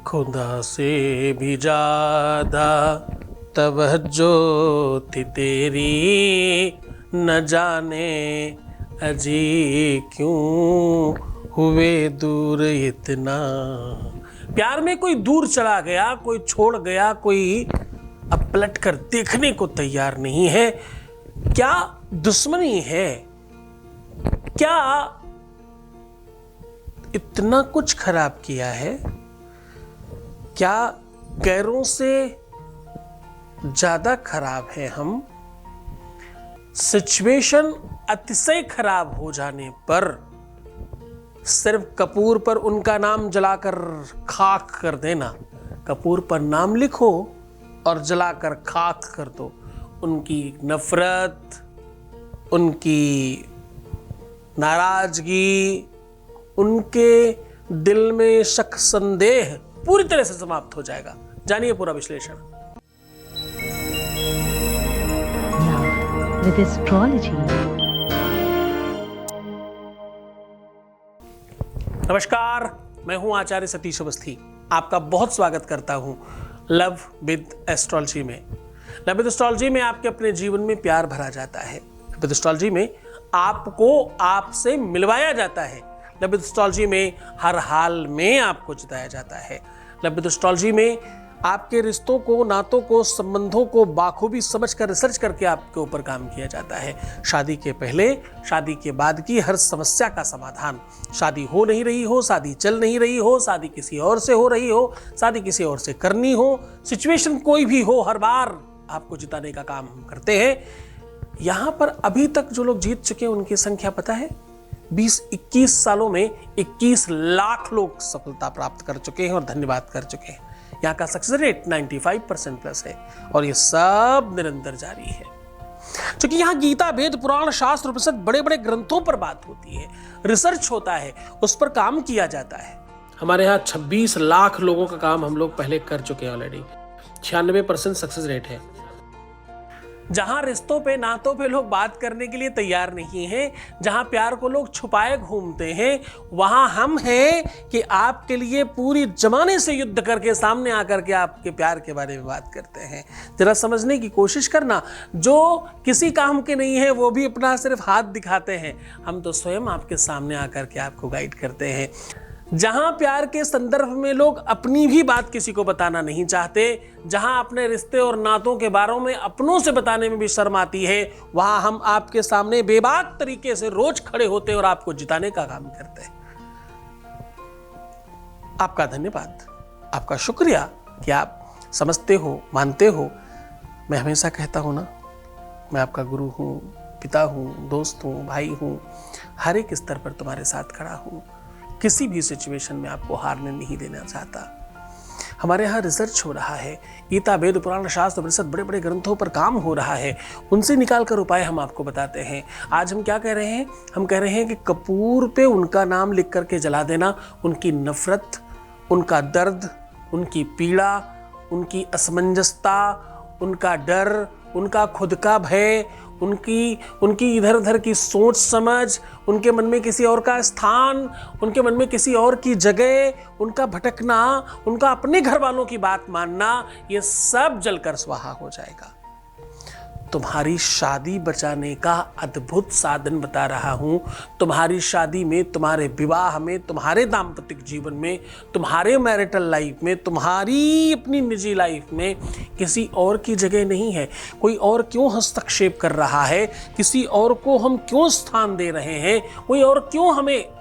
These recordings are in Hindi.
खुदा से भी ज्यादा तवज्जो थी तेरी, न जाने अजी क्यों हुए दूर इतना। प्यार में कोई दूर चला गया, कोई छोड़ गया, कोई अब पलट कर देखने को तैयार नहीं है। क्या दुश्मनी है, क्या इतना कुछ खराब किया है, क्या गैरों से ज्यादा खराब है हम। सिचुएशन अतिशय खराब हो जाने पर सिर्फ कपूर पर उनका नाम जलाकर खाक कर देना। कपूर पर नाम लिखो और जलाकर खाक कर दो। उनकी नफरत, उनकी नाराजगी, उनके दिल में शक संदेह पूरी तरह से समाप्त हो जाएगा। जानिए पूरा विश्लेषण। With astrology. नमस्कार, मैं हूं आचार्य सतीश अवस्थी। आपका बहुत स्वागत करता हूं लव विद एस्ट्रोलॉजी में। लव विद एस्ट्रोलॉजी में आपके अपने जीवन में प्यार भरा जाता है। लव विद एस्ट्रोलॉजी में आपको आपसे मिलवाया जाता है। लव विद एस्ट्रोलॉजी में हर हाल में आपको जिताया जाता है। लव विद एस्ट्रोलॉजी में आपके रिश्तों को, नातों को, संबंधों को बाखूबी समझकर रिसर्च करके आपके ऊपर काम किया जाता है। शादी के पहले, शादी के बाद की हर समस्या का समाधान। शादी हो नहीं रही हो, शादी चल नहीं रही हो, शादी किसी और से हो रही हो, शादी किसी और से करनी हो, सिचुएशन कोई भी हो, हर बार आपको जिताने का काम हम करते हैं। यहां पर अभी तक जो लोग जीत चुके हैं उनकी संख्या पता है? 20-21 सालों में 21 लाख लोग सफलता प्राप्त कर चुके हैं और धन्यवाद कर चुके हैं। यहाँ का सक्सेस रेट 95% प्लस है और ये सब निरंतर जारी है। क्योंकि यहाँ गीता, वेद, पुराण, शास्त्र, उपनिषद, बड़े बड़े ग्रंथों पर बात होती है, रिसर्च होता है, उस पर काम किया जाता है। हमारे यहाँ 26 लाख लोगों का काम हम लोग पहले कर चुके हैं ऑलरेडी। 96% सक्सेस रेट है। जहां रिश्तों पे, नातों पे लोग बात करने के लिए तैयार नहीं हैं, जहां प्यार को लोग छुपाए घूमते हैं, वहां हम हैं कि आपके लिए पूरी जमाने से युद्ध करके सामने आकर के आपके प्यार के बारे में बात करते हैं। जरा समझने की कोशिश करना, जो किसी काम के नहीं है वो भी अपना सिर्फ हाथ दिखाते हैं, हम तो स्वयं आपके सामने आकर के आपको गाइड करते हैं। जहां प्यार के संदर्भ में लोग अपनी भी बात किसी को बताना नहीं चाहते, जहां अपने रिश्ते और नातों के बारे में अपनों से बताने में भी शर्म आती है, वहां हम आपके सामने बेबाक तरीके से रोज खड़े होते और आपको जिताने का काम करते हैं। आपका धन्यवाद, आपका शुक्रिया कि आप समझते हो, मानते हो। मैं हमेशा कहता हूं ना, मैं आपका गुरु हूं, पिता हूं, दोस्त हूं, भाई हूं, हर एक स्तर पर तुम्हारे साथ खड़ा हूं। किसी भी सिचुएशन में आपको हारने नहीं देना चाहता। हमारे यहाँ रिसर्च हो रहा है, गीता, वेद, पुराण, शास्त्र, उपनिषद, बड़े बड़े ग्रंथों पर काम हो रहा है, उनसे निकाल कर उपाय हम आपको बताते हैं। आज हम क्या कह रहे हैं? हम कह रहे हैं कि कपूर पे उनका नाम लिख करके जला देना। उनकी नफरत, उनका दर्द, उनकी पीड़ा, उनकी असमंजसता, उनका डर, उनका खुद का भय, उनकी इधर उधर की सोच समझ, उनके मन में किसी और का स्थान, उनके मन में किसी और की जगह, उनका भटकना, उनका अपने घर वालों की बात मानना, ये सब जलकर स्वाहा हो जाएगा। तुम्हारी शादी बचाने का अद्भुत साधन बता रहा हूं। तुम्हारी शादी में, तुम्हारे विवाह में, तुम्हारे दाम्पत्य जीवन में, तुम्हारे मैरिटल लाइफ में, तुम्हारी अपनी निजी लाइफ में किसी और की जगह नहीं है। कोई और क्यों हस्तक्षेप कर रहा है? किसी और को हम क्यों स्थान दे रहे हैं? कोई और क्यों हमें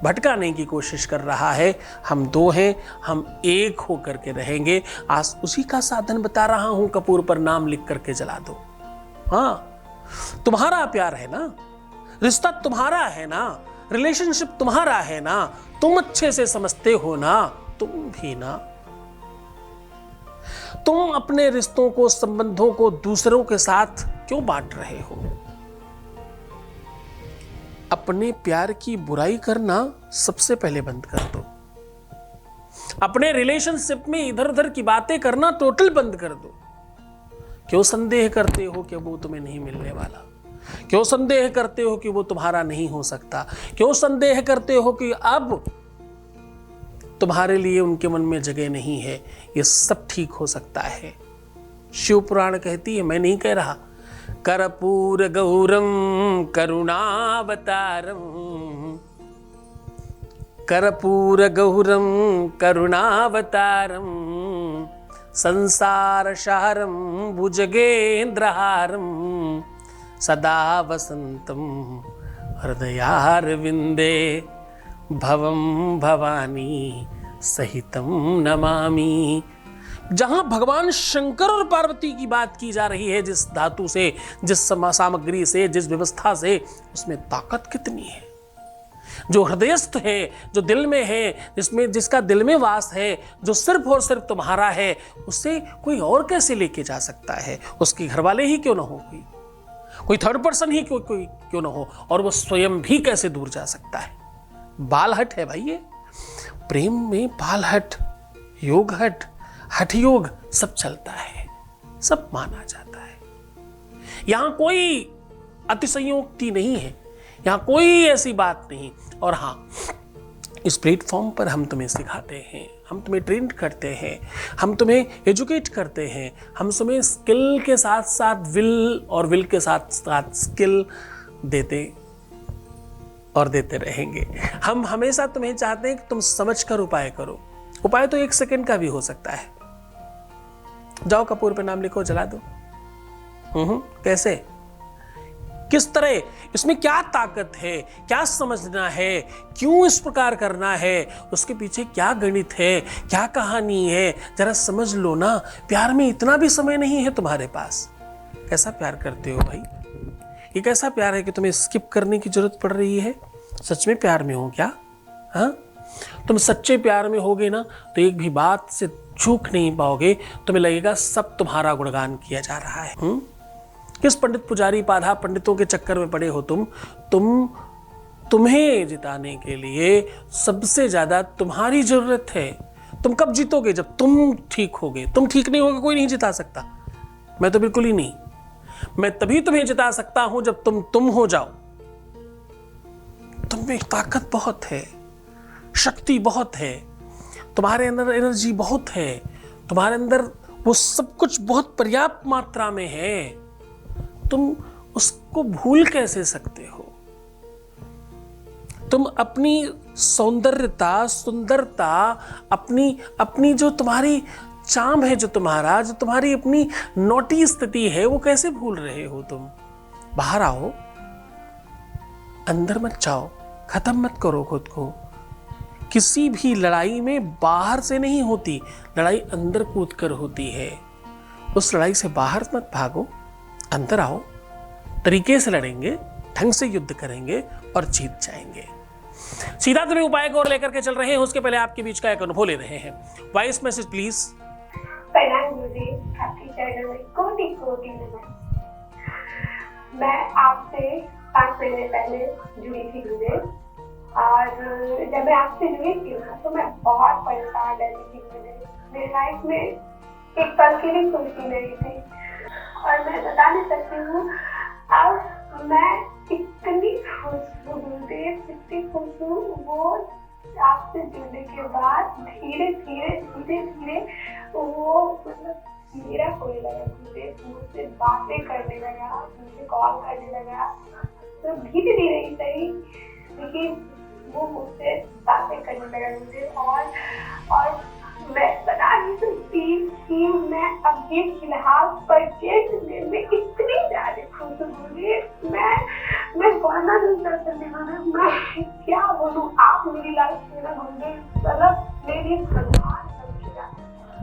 भटकाने की कोशिश कर रहा है? हम दो हैं, हम एक होकर के रहेंगे। आज उसी का साधन बता रहा हूं। कपूर पर नाम लिख करके जला दो। हाँ, तुम्हारा प्यार है ना, रिश्ता तुम्हारा है ना, रिलेशनशिप तुम्हारा है ना, तुम अच्छे से समझते हो ना, तुम भी ना। तुम अपने रिश्तों को, संबंधों को दूसरों के साथ क्यों बांट रहे हो? अपने प्यार की बुराई करना सबसे पहले बंद कर दो। अपने रिलेशनशिप में इधर उधर की बातें करना टोटल बंद कर दो। क्यों संदेह करते हो कि वो तुम्हें नहीं मिलने वाला? क्यों संदेह करते हो कि वो तुम्हारा नहीं हो सकता? क्यों संदेह करते हो कि अब तुम्हारे लिए उनके मन में जगह नहीं है, ये सब ठीक हो सकता है। शिव पुराण कहती है, मैं नहीं कह रहा। कर्पूर गौरम करुणावतारम, कर्पूर गौरम करुणावतारम, संसार शारम भुजगेंद्रहारम, सदा वसंतम हृदयारविंदे, भवम भवानी सहितम नमामि। जहां भगवान शंकर और पार्वती की बात की जा रही है, जिस धातु से, जिस सामग्री से, जिस व्यवस्था से, उसमें ताकत कितनी है। जो हृदयस्थ है, जो दिल में है, जिसका दिल में वास है, जो सिर्फ और सिर्फ तुम्हारा है, उससे कोई और कैसे लेके जा सकता है। उसके घर वाले ही क्यों ना हो, कोई थर्ड पर्सन ही क्यों ना हो, और वो स्वयं भी कैसे दूर जा सकता है। बालहट है भाई ये। प्रेम में बालहट, योग हट, हठ योग सब चलता है, सब माना जाता है। यहां कोई अतिशयोक्ति नहीं है, यहां कोई ऐसी बात नहीं। और हां, इस प्लेटफॉर्म पर हम तुम्हें सिखाते हैं, हम तुम्हें ट्रेन करते हैं, हम तुम्हें एजुकेट करते हैं, हम तुम्हें स्किल के साथ साथ विल, और विल के साथ साथ स्किल देते और देते रहेंगे। हम हमेशा तुम्हें चाहते हैं कि तुम समझकर उपाय करो। उपाय तो 1 सेकंड का भी हो सकता है। जाओ कपूर पे नाम लिखो, जला दो। कैसे, किस तरह, इसमें क्या ताकत है, क्या समझना है, क्यों इस प्रकार करना है, उसके पीछे क्या गणित है, क्या कहानी है, जरा समझ लो ना। प्यार में इतना भी समय नहीं है तुम्हारे पास। कैसा प्यार करते हो भाई? ये कैसा प्यार है कि तुम्हें स्किप करने की जरूरत पड़ रही है? सच में प्यार में हो क्या? हाँ, तुम सच्चे प्यार में होगे ना तो एक भी बात से चूक नहीं पाओगे। तुम्हें लगेगा सब तुम्हारा गुणगान किया जा रहा है। किस पंडित पुजारी पाधा पंडितों के चक्कर में पड़े हो तुम्हें जिताने के लिए सबसे ज्यादा तुम्हारी जरूरत है। तुम कब जीतोगे? जब तुम ठीक होगे। तुम ठीक नहीं होगे, कोई नहीं जिता सकता। मैं तो बिल्कुल ही नहीं। मैं तभी तुम्हें जिता सकता हूं जब तुम हो जाओ। तुम में ताकत बहुत है, शक्ति बहुत है, तुम्हारे अंदर एनर्जी बहुत है, तुम्हारे अंदर वो सब कुछ बहुत पर्याप्त मात्रा में है। तुम उसको भूल कैसे सकते हो? तुम अपनी सौंदर्यता, सुंदरता, अपनी जो तुम्हारी चाम है, जो तुम्हारी अपनी नौटी स्थिति है, वो कैसे भूल रहे हो तुम? बाहर आओ, अंदर मत जाओ, खत्म मत करो खुद को। किसी भी लड़ाई में बाहर से नहीं होती, लड़ाई अंदर कूद कर होती है। उस लड़ाई से बाहर मत भागो, अंदर आओ, तरीके से लड़ेंगे, ढंग से युद्ध करेंगे और जीत जाएंगे। सीधा तुम्हें उपाय को और लेकर के चल रहे हैं। उसके पहले आपके बीच का एक अनुभव ले रहे हैं। Voice message please. आपकी चैनल में कोटि नमन। मैं आपसे 5 महीने पहले जुड़ी थी गुरुदेव, और जब मैं आपसे जुड़ी थी ना तो मैं बहुत परेशान रहती थी। मेरी लाइफ में एक पल की भी खुशी नहीं थी, और मैं बता नहीं सकती हूँ अब मैं इतनी खुश हूँ गुरुदेव, इतनी खुश हूँ। वो आपसे जुड़ने के बाद धीरे धीरे वो मतलब मेरा कोई लगा गुरुदेव, मुझसे बातें करने लगा, मुझे कॉल करने लगा। तो धीरे धीरे ही सही, लेकिन वो मुझसे बातें करने लगा गुरुदेव। और मैं बता नहीं सकती कि मैं अभी फिलहाल परचेज में इतनी ज्यादा खुश हूँ। मैं बोलना नहीं कर सकती, मैं क्या बोलूँ। आप मेरी लाइफ में ना गुरुदेव, मतलब मेरी भगवान समझेगा।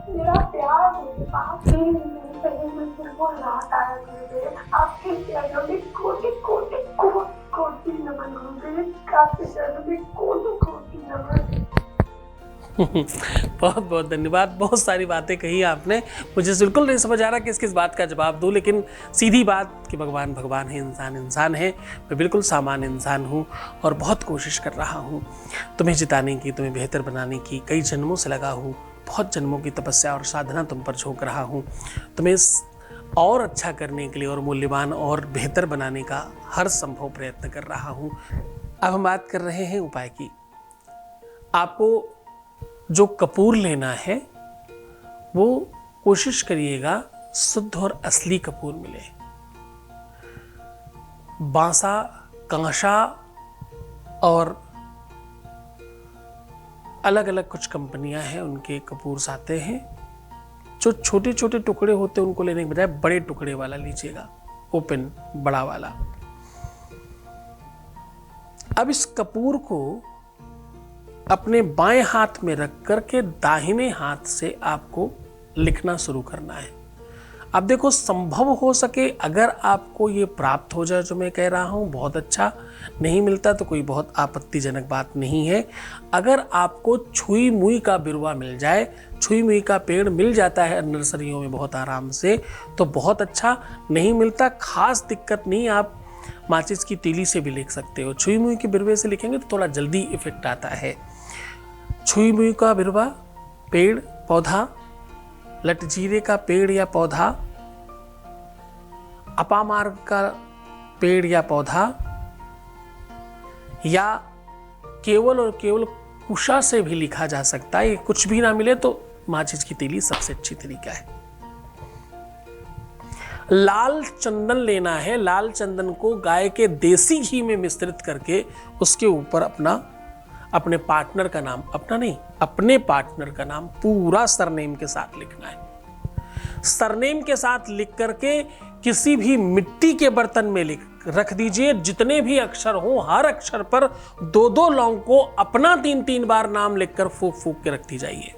मेरा प्यार मुझे आपके में तुमको लौट आया गुरुदेव। आपके चरणों में कोटि नमन गुरुदेव, आपके चरणों में कोटि नमन। बहुत बहुत धन्यवाद। बहुत सारी बातें कही आपने, मुझे बिल्कुल नहीं समझ आ रहा किस बात का जवाब दूं, लेकिन सीधी बात कि भगवान भगवान है, इंसान इंसान है। मैं बिल्कुल सामान्य इंसान हूं और बहुत कोशिश कर रहा हूं तुम्हें जिताने की, तुम्हें बेहतर बनाने की। कई जन्मों से लगा हूं, बहुत जन्मों की तपस्या और साधना तुम पर झोंक रहा हूं। तुम्हें और अच्छा करने के लिए और मूल्यवान और बेहतर बनाने का हर संभव प्रयत्न कर रहा हूं। अब हम बात कर रहे हैं उपाय की। आपको जो कपूर लेना है वो कोशिश करिएगा शुद्ध और असली कपूर मिले। बांसा, कांसा और अलग अलग कुछ कंपनियां हैं, उनके कपूर आते हैं। जो छोटे छोटे टुकड़े होते हैं उनको लेने के बजाय बड़े टुकड़े वाला लीजिएगा, ओपन बड़ा वाला। अब इस कपूर को अपने बाएं हाथ में रख करके दाहिने हाथ से आपको लिखना शुरू करना है। अब देखो, संभव हो सके अगर आपको ये प्राप्त हो जाए जो मैं कह रहा हूँ, बहुत अच्छा। नहीं मिलता तो कोई बहुत आपत्तिजनक बात नहीं है। अगर आपको छुई मुई का बिरवा मिल जाए, छुई मुई का पेड़ मिल जाता है नर्सरियों में बहुत आराम से, तो बहुत अच्छा। नहीं मिलता, खास दिक्कत नहीं, आप माचिस की तीली से भी लिख सकते हो। छुई मुई के बिरवे से लिखेंगे तो थोड़ा जल्दी इफेक्ट आता है। छुई मुई का बिरवा, पेड़, पौधा, लटजीरे का पेड़ या पौधा, अपामार्ग का पेड़ या पौधा, या केवल और केवल कुशा से भी लिखा जा सकता है। ये कुछ भी ना मिले तो माचिस की तीली सबसे अच्छी तरीका है। लाल चंदन लेना है। लाल चंदन को गाय के देसी घी में मिश्रित करके उसके ऊपर अपने पार्टनर का नाम, अपना नहीं, अपने पार्टनर का नाम पूरा सरनेम के साथ लिखना है। सरनेम के साथ लिख करके किसी भी मिट्टी के बर्तन में रख दीजिए। जितने भी अक्षर हो, हर अक्षर पर 2-2 लौंग को अपना 3-3 बार नाम लिखकर फूंक फूंक के रख दी जाइए।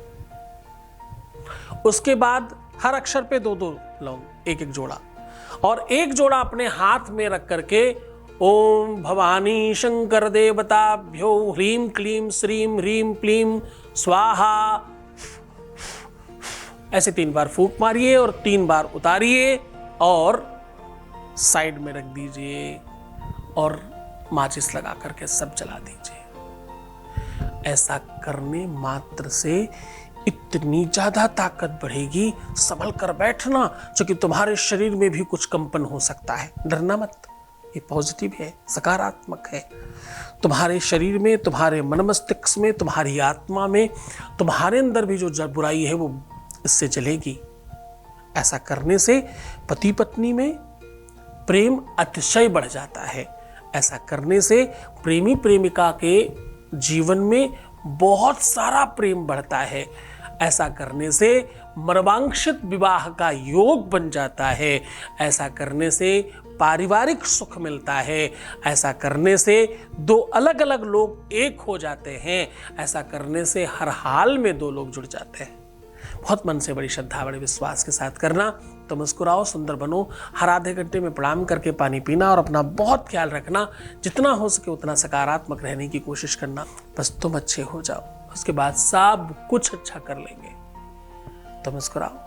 उसके बाद हर अक्षर पे 2-2 लौंग, एक जोड़ा, और एक जोड़ा अपने हाथ में रख करके ओम भवानी शंकर देवताभ्यो ह्रीम क्लीम श्रीम ह्रीम क्लीम स्वाहा, ऐसे 3 बार फूंक मारिए और 3 बार उतारिए और साइड में रख दीजिए और माचिस लगा करके सब जला दीजिए। ऐसा करने मात्र से इतनी ज्यादा ताकत बढ़ेगी, संभल कर बैठना, क्योंकि तुम्हारे शरीर में भी कुछ कंपन हो सकता है। डरना मत, ये पॉजिटिव है, सकारात्मक है। तुम्हारे शरीर में, तुम्हारे मन मस्तिष्क में, तुम्हारी आत्मा में, तुम्हारे अंदर भी जो बुराई है वो इससे जलेगी। ऐसा करने से पति पत्नी में प्रेम अतिशय बढ़ जाता है। ऐसा करने से प्रेमी प्रेमिका के जीवन में बहुत सारा प्रेम बढ़ता है। ऐसा करने से मर्मांकित विवाह का योग बन जाता है। ऐसा करने से पारिवारिक सुख मिलता है। ऐसा करने से 2 अलग अलग लोग एक हो जाते हैं। ऐसा करने से हर हाल में 2 लोग जुड़ जाते हैं। बहुत मन से, बड़ी श्रद्धा, बड़े विश्वास के साथ करना। तो मुस्कुराओ, सुंदर बनो। हर आधे घंटे में प्रणाम करके पानी पीना और अपना बहुत ख्याल रखना। जितना हो सके उतना सकारात्मक रहने की कोशिश करना। बस तुम अच्छे हो जाओ, उसके बाद सब कुछ अच्छा कर लेंगे। तो मुस्कुराओ,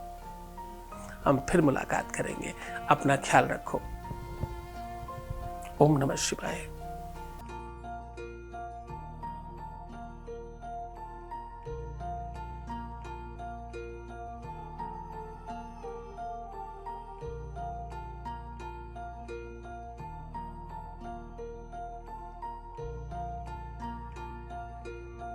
हम फिर मुलाकात करेंगे। अपना ख्याल रखो। ओम नमः शिवाय।